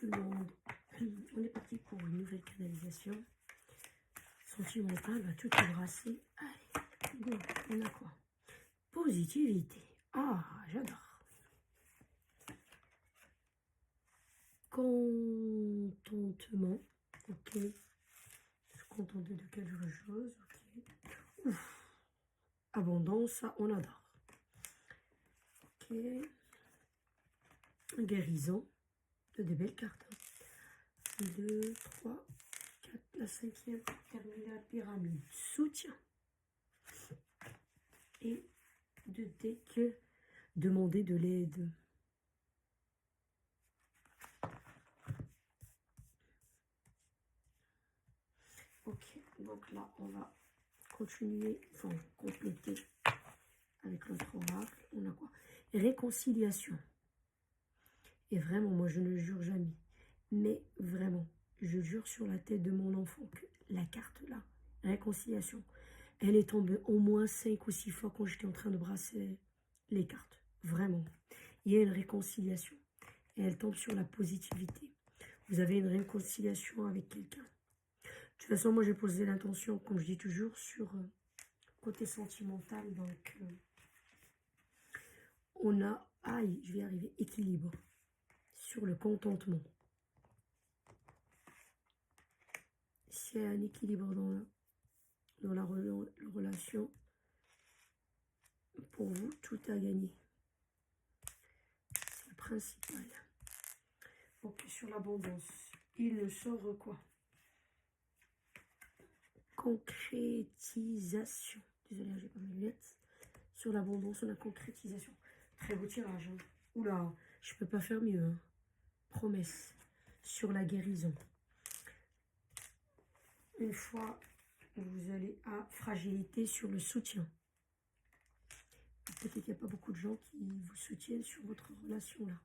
tout le monde. On est parti pour une nouvelle canalisation. Sentimental va tout embrasser. Allez, go, on a quoi? Positivité. Ah, j'adore. Contentement. Ok. Je suis contente de quelque chose. Ok. Ouf. Abondance, ça, on adore. Ok. Guérison. De des belles cartes. 2, 3, 4, la cinquième. Terminer la pyramide. Soutien. Et de deck. Demander de l'aide. Ok, donc là, on va continuer, enfin, compléter avec notre oracle. On a quoi? Réconciliation. Et vraiment, moi, je ne jure jamais. Mais vraiment, je jure sur la tête de mon enfant que la carte là, réconciliation, elle est tombée au moins 5 ou 6 fois quand j'étais en train de brasser les cartes. Vraiment. Il y a une réconciliation. Et elle tombe sur la positivité. Vous avez une réconciliation avec quelqu'un. De toute façon, moi, j'ai posé l'intention, comme je dis toujours, sur côté sentimental. Donc, on a, aïe, je vais y arriver, équilibre sur le contentement. S'il y a un équilibre dans la relation, pour vous, tout a gagné. C'est le principal. Ok, sur l'abondance, il ne sort quoi? Concrétisation. Désolée, j'ai pas mes lunettes. Sur l'abondance, on a concrétisation. Très beau tirage. Hein. Oula, je peux pas faire mieux. Hein. Promesse. Sur la guérison. Une fois, vous allez à fragilité sur le soutien. Peut-être qu'il n'y a pas beaucoup de gens qui vous soutiennent sur votre relation là.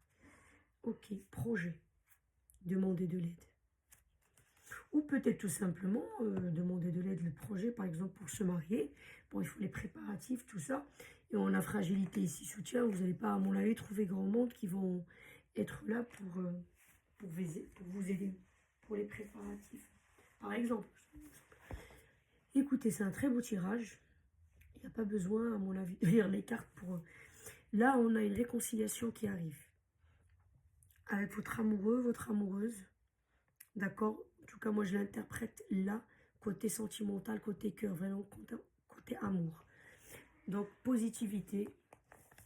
Ok, projet. Demander de l'aide. Ou peut-être tout simplement demander de l'aide, le projet, par exemple, pour se marier. Bon, il faut les préparatifs, tout ça. Et on a fragilité ici, soutien. Vous n'allez pas, à mon avis, trouver grand monde qui vont être là pour vous aider, pour les préparatifs. Par exemple. Écoutez, c'est un très beau tirage. Il n'y a pas besoin, à mon avis, de lire les cartes pour... Là, on a une réconciliation qui arrive. Avec votre amoureux, votre amoureuse. D'accord? En tout cas, moi, je l'interprète là, côté sentimental, côté cœur, vraiment côté amour. Donc, positivité.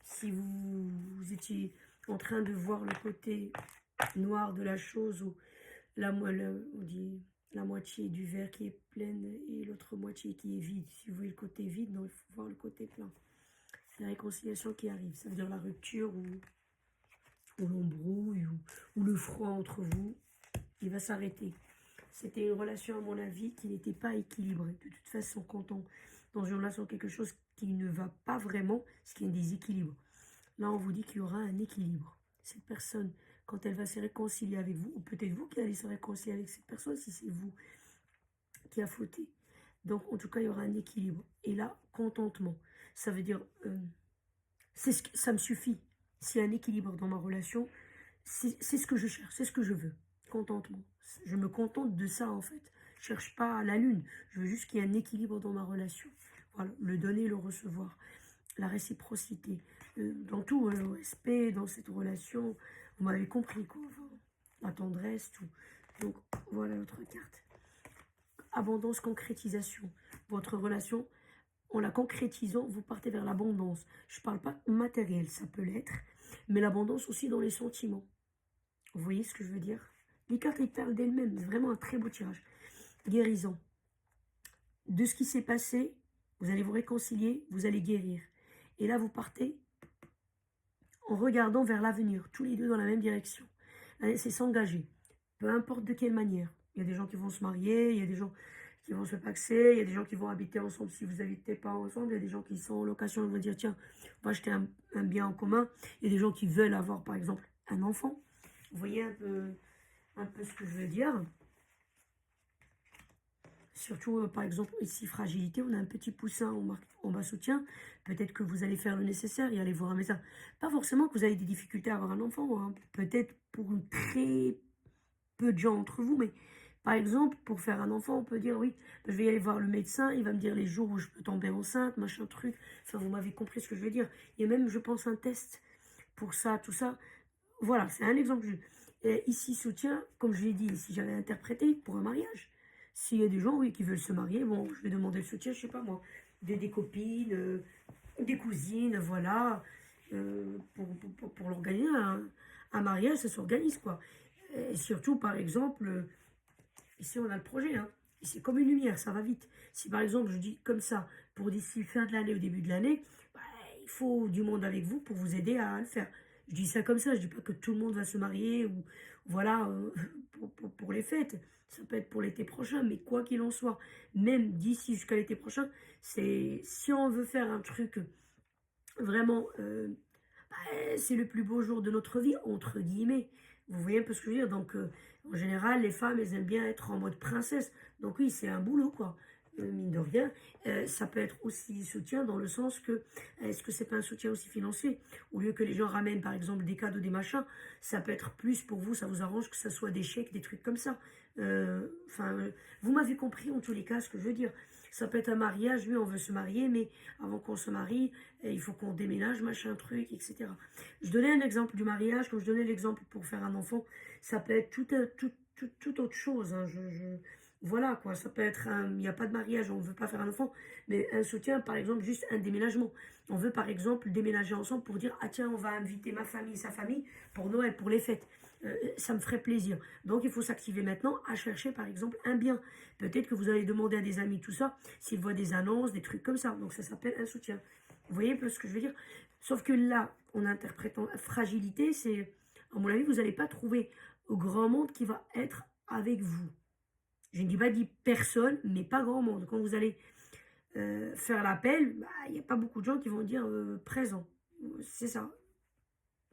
Si vous étiez en train de voir le côté noir de la chose, ou on dit la moitié du verre qui est pleine et l'autre moitié qui est vide. Si vous voyez le côté vide, donc il faut voir le côté plein. C'est la réconciliation qui arrive. Ça veut dire la rupture ou l'embrouille ou le froid entre vous. Il va s'arrêter. C'était une relation, à mon avis, qui n'était pas équilibrée. De toute façon, quand on dans une relation quelque chose qui ne va pas vraiment, c'est qu'il y a un déséquilibre. Là, on vous dit qu'il y aura un équilibre. Cette personne, quand elle va se réconcilier avec vous, ou peut-être vous qui allez se réconcilier avec cette personne, si c'est vous qui a fauté. Donc, en tout cas, il y aura un équilibre. Et là, contentement. Ça veut dire, ça me suffit. S'il y a un équilibre dans ma relation, c'est ce que je cherche, c'est ce que je veux. Contentement. Je me contente de ça, en fait. Je cherche pas à la lune. Je veux juste qu'il y ait un équilibre dans ma relation. Voilà, le donner, le recevoir. La réciprocité. Dans tout, le respect, dans cette relation. Vous m'avez compris, quoi. Enfin, la tendresse, tout. Donc, voilà notre carte. Abondance, concrétisation. Votre relation, en la concrétisant, vous partez vers l'abondance. Je ne parle pas matériel, ça peut l'être, mais l'abondance aussi dans les sentiments. Vous voyez ce que je veux dire? Les cartes, elles parlent d'elles-mêmes. C'est vraiment un très beau tirage. Guérison. De ce qui s'est passé, vous allez vous réconcilier, vous allez guérir. Et là, vous partez en regardant vers l'avenir, tous les deux dans la même direction. C'est s'engager, peu importe de quelle manière. Il y a des gens qui vont se marier, il y a des gens qui vont se paxer, il y a des gens qui vont habiter ensemble si vous n'habitez pas ensemble, il y a des gens qui sont en location et vont dire tiens, on va acheter un bien en commun. Il y a des gens qui veulent avoir par exemple un enfant. Vous voyez un peu ce que je veux dire. Surtout, par exemple, ici, fragilité, on a un petit poussin en bas soutien. Peut-être que vous allez faire le nécessaire et aller voir un médecin. Pas forcément que vous avez des difficultés à avoir un enfant. Hein. Peut-être pour une très peu de gens entre vous, mais par exemple, pour faire un enfant, on peut dire, oui, je vais aller voir le médecin, il va me dire les jours où je peux tomber enceinte, machin truc. Enfin, vous m'avez compris ce que je veux dire. Il y a même, je pense, un test pour ça, tout ça. Voilà, c'est un exemple. Et ici, soutien, comme je l'ai dit, si j'avais interprété pour un mariage. S'il y a des gens, oui, qui veulent se marier, bon, je vais demander le soutien, je sais pas moi, des copines, des cousines, voilà, pour l'organiser, un mariage, ça s'organise, quoi. Et surtout, par exemple, ici, on a le projet, hein. Et c'est comme une lumière, ça va vite. Si par exemple, je dis comme ça, pour d'ici fin de l'année, au début de l'année, bah, il faut du monde avec vous pour vous aider à le faire. Je dis ça comme ça, je dis pas que tout le monde va se marier ou voilà, pour les fêtes. Ça peut être pour l'été prochain, mais quoi qu'il en soit, même d'ici jusqu'à l'été prochain, c'est si on veut faire un truc vraiment, c'est le plus beau jour de notre vie, entre guillemets. Vous voyez un peu ce que je veux dire? Donc, en général, les femmes, elles aiment bien être en mode princesse. Donc oui, c'est un boulot, quoi. Mine de rien. Ça peut être aussi soutien dans le sens que, est-ce que c'est pas un soutien aussi financier? Au lieu que les gens ramènent, par exemple, des cadeaux, des machins, ça peut être plus pour vous, ça vous arrange que ça soit des chèques, des trucs comme ça. Enfin, vous m'avez compris en tous les cas ce que je veux dire. Ça peut être un mariage, oui, on veut se marier, mais avant qu'on se marie, il faut qu'on déménage, machin truc, etc. Je donnais un exemple du mariage, comme je donnais l'exemple pour faire un enfant, ça peut être tout autre chose, hein. Voilà quoi, ça peut être il n'y a pas de mariage, on ne veut pas faire un enfant, mais un soutien, par exemple, juste un déménagement. On veut par exemple déménager ensemble pour dire, ah tiens, on va inviter ma famille, sa famille, pour Noël, pour les fêtes. Ça me ferait plaisir. Donc il faut s'activer maintenant à chercher par exemple un bien. Peut-être que vous allez demander à des amis tout ça, s'ils voient des annonces, des trucs comme ça. Donc ça s'appelle un soutien. Vous voyez un peu ce que je veux dire? Sauf que là, en interprétant fragilité, c'est, à mon avis, vous n'allez pas trouver grand monde qui va être avec vous. Je ne dis pas dit personne, mais pas grand monde. Quand vous allez faire l'appel, bah, il n'y a pas beaucoup de gens qui vont dire présent. C'est ça,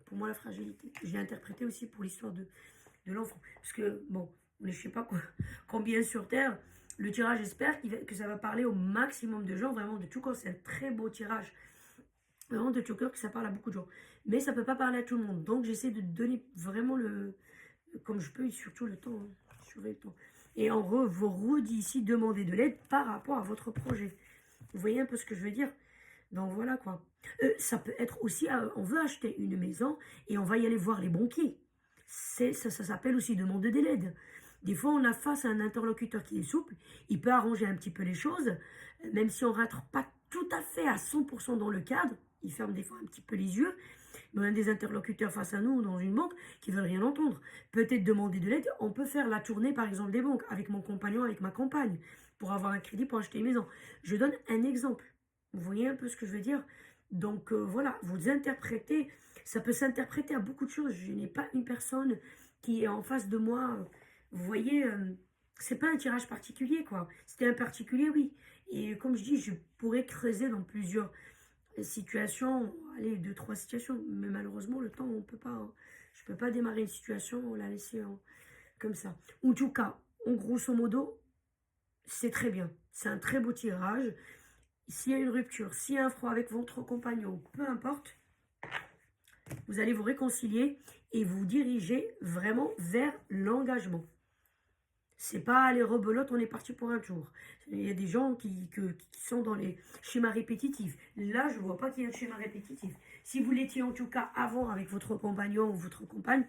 pour moi, la fragilité. Je l'ai interprété aussi pour l'histoire de l'enfant. Parce que, bon, on est je sais pas quoi, combien sur Terre. Le tirage, j'espère que ça va parler au maximum de gens, vraiment de tout cœur. C'est un très beau tirage. Vraiment de tout cœur, que ça parle à beaucoup de gens. Mais ça ne peut pas parler à tout le monde. Donc, j'essaie de donner vraiment comme je peux, et surtout le temps. Hein, surveiller le temps. Et en vous redis ici, demandez de l'aide par rapport à votre projet. Vous voyez un peu ce que je veux dire? Donc voilà quoi. Ça peut être aussi, on veut acheter une maison et on va y aller voir les banquiers. Ça s'appelle aussi demander de l'aide. Des fois, on a face à un interlocuteur qui est souple, il peut arranger un petit peu les choses, même si on ne rentre pas tout à fait à 100% dans le cadre, il ferme des fois un petit peu les yeux, mais on a des interlocuteurs face à nous dans une banque qui veulent rien entendre. Peut-être demander de l'aide, on peut faire la tournée par exemple des banques avec mon compagnon, avec ma compagne, pour avoir un crédit pour acheter une maison. Je donne un exemple. Vous voyez un peu ce que je veux dire? Donc voilà, vous interprétez, ça peut s'interpréter à beaucoup de choses. Je n'ai pas une personne qui est en face de moi. Vous voyez, c'est pas un tirage particulier, quoi. C'était un particulier, oui. Et comme je dis, je pourrais creuser dans plusieurs situations, allez, deux, trois situations. Mais malheureusement, le temps, on peut pas, hein. Je peux pas démarrer une situation, on la laisser comme ça. En tout cas, en grosso modo, c'est très bien. C'est un très beau tirage. S'il y a une rupture, s'il y a un froid avec votre compagnon, peu importe, vous allez vous réconcilier et vous diriger vraiment vers l'engagement. C'est pas les rebelotes, on est parti pour un tour. Il y a des gens qui sont dans les schémas répétitifs. Là, je vois pas qu'il y a de schéma répétitif. Si vous l'étiez en tout cas avant avec votre compagnon ou votre compagne,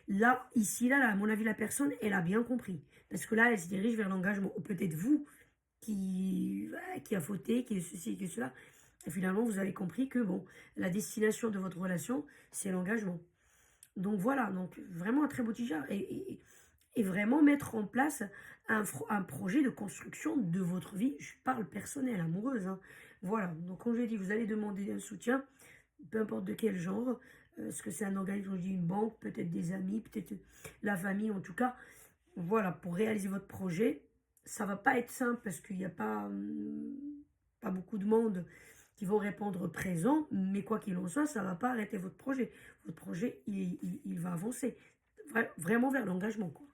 là, ici, là, à mon avis, la personne, elle a bien compris. Parce que là, elle se dirige vers l'engagement. Ou peut-être vous qui a fauté, qui est ceci, qui est cela. Et finalement, vous avez compris que, bon, la destination de votre relation, c'est l'engagement. Donc voilà, donc vraiment un très beau tirage. Et vraiment mettre en place un projet de construction de votre vie. Je parle personnelle, amoureuse, hein. Voilà, donc comme je l'ai dit, vous allez demander un soutien, peu importe de quel genre. Est-ce que c'est un organisme, je dis une banque, peut-être des amis, peut-être la famille, en tout cas. Voilà, pour réaliser votre projet. Ça va pas être simple parce qu'il n'y a pas beaucoup de monde qui vont répondre présent, mais quoi qu'il en soit, ça ne va pas arrêter votre projet. Votre projet, il va avancer vraiment vers l'engagement, quoi.